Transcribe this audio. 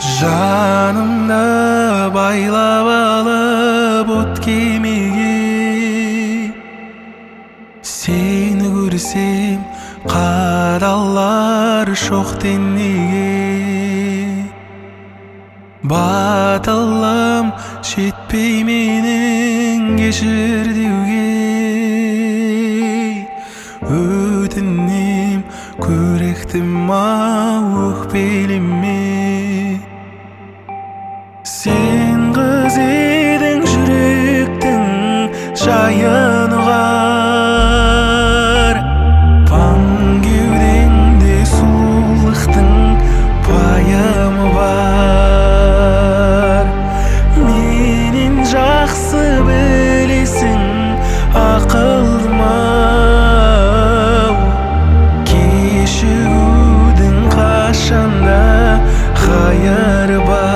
Жанымда байлап алып от кемеге, сені көрсем қадалар шоқ денеге. Батылым жетпей менің кешір деуге, өтінем көріктім-ау өкпелеме. Сен қыз едің жүректің жайын ұғар, паң кеудеңде сұлулықтың пайымы бар. Менен жақсы білесің ақылым-ау, кешігудің қашанда қайыры бар.